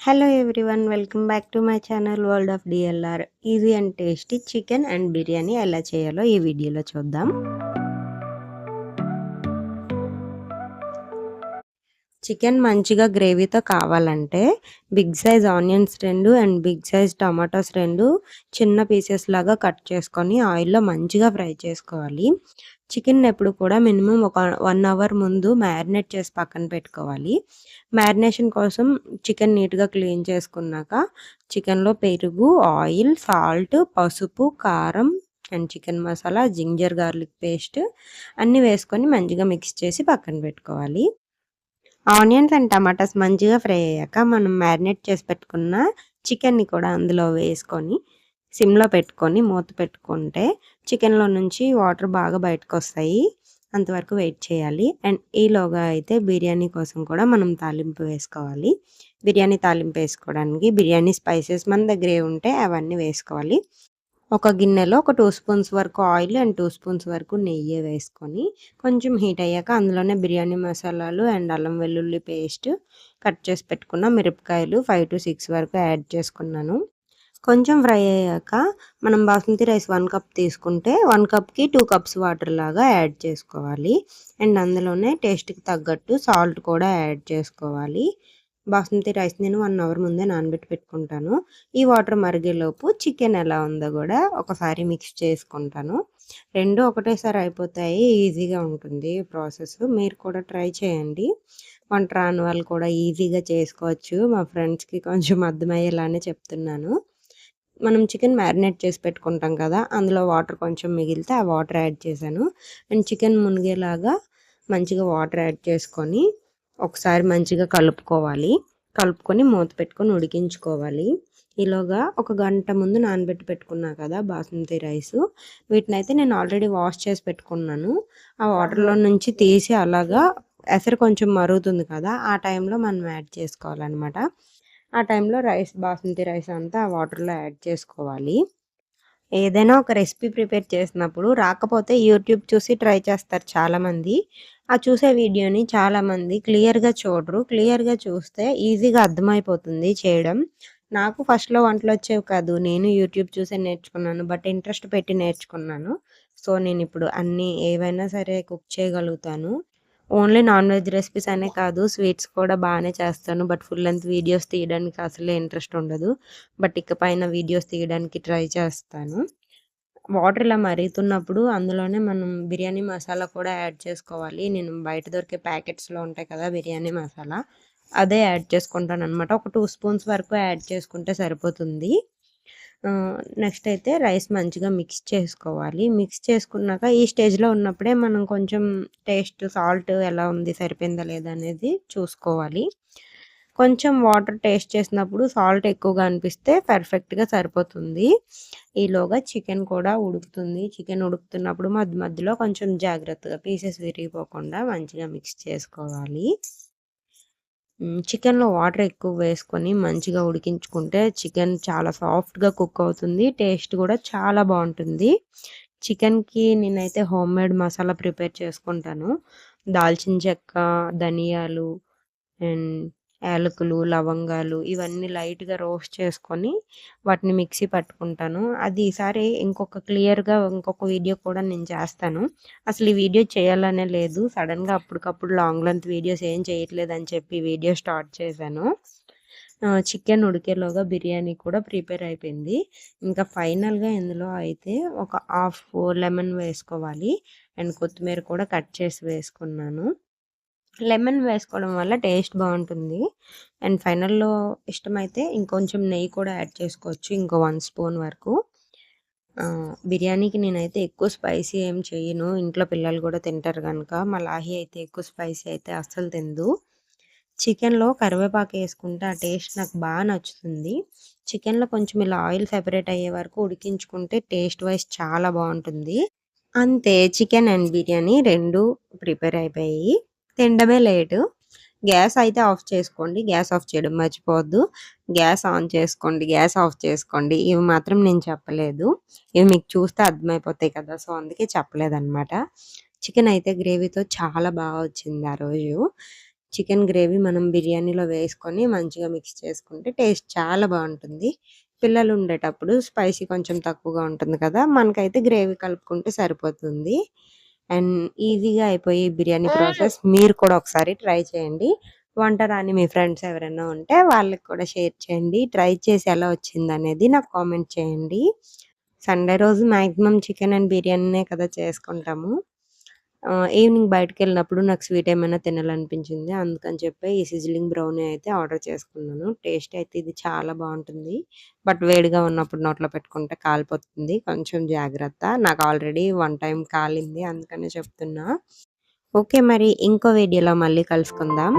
Hello everyone, welcome back to my channel World of DLR. Easy and tasty chicken and biryani ఎలా చేయాలో ఈ వీడియోలో చూద్దాం. చికెన్ మంచిగా గ్రేవీతో కావాలంటే big size onions 2 and big size tomatoes 2 చిన్న పీసెస్ లాగా కట్ చేసుకొని ఆయిల్‌లో మంచిగా ఫ్రై చేసుకోవాలి. చికెన్ ఎప్పుడు కూడా మినిమమ్ ఒక 1 అవర్ ముందు మ్యారినేట్ చేసి పక్కన పెట్టుకోవాలి. మ్యారినేషన్ కోసం చికెన్ నీట్‌గా క్లీన్ చేసుకున్నాక చికెన్‌లో పెరుగు, ఆయిల్, సాల్ట్, పసుపు, కారం and chicken masala, ginger garlic paste అన్నీ వేసుకొని మంచిగా మిక్స్ చేసి పక్కన పెట్టుకోవాలి. ఆనియన్స్ అండ్ టమాటాస్ మంచిగా ఫ్రై అయ్యాక మనం మ్యారినేట్ చేసి పెట్టుకున్న చికెన్‌ని కూడా అందులో వేసుకొని సిమ్‌లో పెట్టుకొని మూత పెట్టుకుంటే చికెన్‌లో నుంచి వాటర్ బాగా బయటకొస్తాయి. అంతవరకు వెయిట్ చేయాలి. అండ్ ఈలోగా అయితే బిర్యానీ కోసం కూడా మనం తాలింపు వేసుకోవాలి. బిర్యానీ తాలింపు వేసుకోవడానికి బిర్యానీ స్పైసెస్ మన దగ్గర ఏవి ఉంటే అవన్నీ వేసుకోవాలి. ఒక గిన్నెలో ఒక 2 స్పూన్స్ వరకు ఆయిల్ అండ్ 2 స్పూన్స్ వరకు నెయ్యి వేసుకొని కొంచెం హీట్ అయ్యాక అందులోనే బిర్యానీ మసాలాలు అండ్ అల్లం వెల్లుల్లి పేస్ట్, కట్ చేసి పెట్టుకున్న మిరపకాయలు 5-6 వరకు యాడ్ చేసుకున్నాను. కొంచెం ఫ్రై అయ్యాక మనం బాస్మతి రైస్ 1 కప్ తీసుకుంటే 1 కప్‌కి 2 కప్స్ వాటర్ లాగా యాడ్ చేసుకోవాలి. అండ్ అందులోనే టేస్ట్‌కి తగ్గట్టు సాల్ట్ కూడా యాడ్ చేసుకోవాలి. బాస్మతి రైస్ నేను 1 అవర్ ముందే నానబెట్టి పెట్టుకుంటాను. ఈ వాటర్ మరిగేలోపు చికెన్ ఎలా ఉందో గూడా ఒకసారి మిక్స్ చేసుకుంటాను. 2 ఒకటేసారి అయిపోతాయి. ఈజీగా ఉంటుంది ప్రాసెస్. మీరు కూడా ట్రై చేయండి. వంట రాని వాళ్ళు కూడా ఈజీగా చేసుకోవచ్చు. మా ఫ్రెండ్స్‌కి కొంచెం అర్థమయ్యేలానే చెప్తున్నాను. మనం చికెన్ మ్యారినేట్ చేసి పెట్టుకుంటాం కదా! అందులో వాటర్ కొంచెం మిగిలితే ఆ వాటర్ యాడ్ చేశాను. అండ్ చికెన్ మునిగేలాగా మంచిగా వాటర్ యాడ్ చేసుకొని ఒకసారి మంచిగా కలుపుకోవాలి. కలుపుకొని మూత పెట్టుకొని ఉడికించుకోవాలి. ఈలోగా ఒక గంట ముందు నానబెట్టి పెట్టుకున్నా కదా బాస్మతి రైసు, వీటినైతే నేను ఆల్రెడీ వాష్ చేసి పెట్టుకున్నాను. ఆ వాటర్‌లో నుంచి తీసి అలాగా ఎసరు కొంచెం మరుగుతుంది కదా! ఆ టైంలో మనం యాడ్ చేసుకోవాలనమాట. ఆ టైంలో బాస్మతి రైస్ అంతా ఆ వాటర్‌లో యాడ్ చేసుకోవాలి. ఏదైనా ఒక రెసిపీ ప్రిపేర్ చేసినప్పుడు రాకపోతే యూట్యూబ్ చూసి ట్రై చేస్తారు చాలామంది. ఆ చూసే వీడియోని చాలామంది క్లియర్‌గా చూడరు. క్లియర్‌గా చూస్తే ఈజీగా అర్థమైపోతుంది చేయడం. నాకు ఫస్ట్‌లో వంటలొచ్చేవి కాదు. నేను యూట్యూబ్ చూసే నేర్చుకున్నాను. బట్ ఇంట్రెస్ట్ పెట్టి నేర్చుకున్నాను. సో, నేనిప్పుడు అన్నీ ఏవైనా సరే కుక్ చేయగలుగుతాను. ఓన్లీ నాన్ వెజ్ రెసిపీస్ అనే కాదు, స్వీట్స్ కూడా బానే చేస్తాను. బట్ ఫుల్ లెంత్ వీడియోస్ తీయడానికి అసలే ఇంట్రెస్ట్ ఉండదు. బట్ ఇకపైన వీడియోస్ తీయడానికి ట్రై చేస్తాను. వాటర్ ఇలా మరుగుతున్నప్పుడు అందులోనే మనం బిర్యానీ మసాలా కూడా యాడ్ చేసుకోవాలి. నేను బయట దొరికే ప్యాకెట్స్‌లో ఉంటాయి కదా బిర్యానీ మసాలా, అదే యాడ్ చేసుకుంటాననమాట. ఒక 2 స్పూన్స్ వరకు యాడ్ చేసుకుంటే సరిపోతుంది. నెక్స్ట్ అయితే రైస్ మంచిగా మిక్స్ చేసుకోవాలి. మిక్స్ చేసుకున్నాక ఈ స్టేజ్‌లో ఉన్నప్పుడే మనం కొంచెం టేస్ట్ సాల్ట్ ఎలా ఉంది, సరిపోయిందా లేదా అనేది చూసుకోవాలి. కొంచెం వాటర్ టేస్ట్ చేసినప్పుడు సాల్ట్ ఎక్కువగా అనిపిస్తే పర్ఫెక్ట్‌గా సరిపోతుంది. ఈలోగా చికెన్ కూడా ఉడుకుతుంది. చికెన్ ఉడుకుతున్నప్పుడు మధ్య మధ్యలో కొంచెం జాగ్రత్తగా పీసెస్ విరిగిపోకుండా మంచిగా మిక్స్ చేసుకోవాలి. చికెన్‌లో వాటర్ ఎక్కువ వేసుకొని మంచిగా ఉడికించుకుంటే చికెన్ చాలా సాఫ్ట్‌గా కుక్ అవుతుంది. టేస్ట్ కూడా చాలా బావుంటుంది. చికెన్‌కి నేనైతే హోమ్‌మేడ్ మసాలా ప్రిపేర్ చేసుకుంటాను. దాల్చిన చెక్క, ధనియాలు అండ్ యాలకులు, లవంగాలు ఇవన్నీ లైట్‌గా రోస్ట్ చేసుకొని వాటిని మిక్సీ పట్టుకుంటాను. అది ఈసారి ఇంకొక వీడియో కూడా నేను చేస్తాను. అసలు ఈ వీడియో చేయాలనే లేదు. సడెన్‌గా అప్పటికప్పుడు లాంగ్ లెంత్ వీడియోస్ ఏం చేయట్లేదని చెప్పి వీడియో స్టార్ట్ చేశాను. చికెన్ ఉడికేలోగా బిర్యానీ కూడా ప్రిపేర్ అయిపోయింది. ఇంకా ఫైనల్‌గా ఇందులో అయితే ఒక హాఫ్ లెమన్ వేసుకోవాలి. అండ్ కొత్తిమీర కూడా కట్ చేసి వేసుకున్నాను. లెమన్ వేసుకోవడం వల్ల టేస్ట్ బావుంటుంది. అండ్ ఫైనల్‌లో ఇష్టమైతే ఇంకొంచెం నెయ్యి కూడా యాడ్ చేసుకోవచ్చు. ఇంకో 1 స్పూన్ వరకు. బిర్యానీకి నేనైతే ఎక్కువ స్పైసీ ఏం చెయ్యను. ఇంట్లో పిల్లలు గూడా తింటారు గనక. మా లాహి అయితే ఎక్కువ స్పైసీ అయితే అస్సలు తినదు. చికెన్‌లో కరివేపాకేసుకుంటే ఆ టేస్ట్ నాకు నచ్చుతుంది. చికెన్‌లో కొంచెం ఇలా ఆయిల్ సెపరేట్ అయ్యే వరకు ఉడికించుకుంటే టేస్ట్ వైస్ చాలా బావుంటుంది. అంతే, చికెన్ అండ్ బిర్యానీ 2 ప్రిపేర్ అయిపోయాయి. తినడమే లేటు. గ్యాస్ అయితే ఆఫ్ చేసుకోండి. గ్యాస్ ఆఫ్ చేయడం మర్చిపోవద్దు. గ్యాస్ ఆన్ చేసుకోండి, గ్యాస్ ఆఫ్ చేసుకోండి. ఇవి మాత్రం నేను చెప్పలేదు. ఇవి మీకు చూస్తే అర్థమైపోతాయి కదా! సో, అందుకే చెప్పలేదనమాట. చికెన్ అయితే గ్రేవీతో చాలా వచ్చింది ఆ రోజు. చికెన్ గ్రేవీ మనం బిర్యానీలో వేసుకొని మంచిగా మిక్స్ చేసుకుంటే టేస్ట్ చాలా బావుంటుంది. పిల్లలు ఉండేటప్పుడు స్పైసీ కొంచెం తక్కువగా ఉంటుంది కదా! మనకైతే గ్రేవీ కలుపుకుంటే సరిపోతుంది. అండ్ ఈజీగా అయిపోయే ఈ బిర్యానీ ప్రాసెస్ మీరు కూడా ఒకసారి ట్రై చేయండి. వంట రాని మీ ఫ్రెండ్స్ ఎవరైనా ఉంటే వాళ్ళకి కూడా షేర్ చేయండి. ట్రై చేసి ఎలా వచ్చిందనేది నాకు కామెంట్ చేయండి. సండే రోజు మాక్సిమం చికెన్ అండ్ బిర్యానీనే కదా చేసుకుంటాము. ఈవినింగ్ బయటికెళ్ళినప్పుడు నాకు స్వీట్ ఏమైనా తినాలనిపించింది. అందుకని చెప్పి ఈ సిజ్లింగ్ బ్రౌనీ అయితే ఆర్డర్ చేసుకున్నాను. టేస్ట్ అయితే ఇది చాలా బావుంటుంది. బట్ వేడిగా ఉన్నప్పుడు నోట్లో పెట్టుకుంటే కాలిపోతుంది. కొంచెం జాగ్రత్త. నాకు ఆల్రెడీ వన్ టైమ్ కాలింది. అందుకనే చెప్తున్నా. ఓకే. మరి ఇంకో వీడియోలో మళ్ళీ కలుసుకుందాం.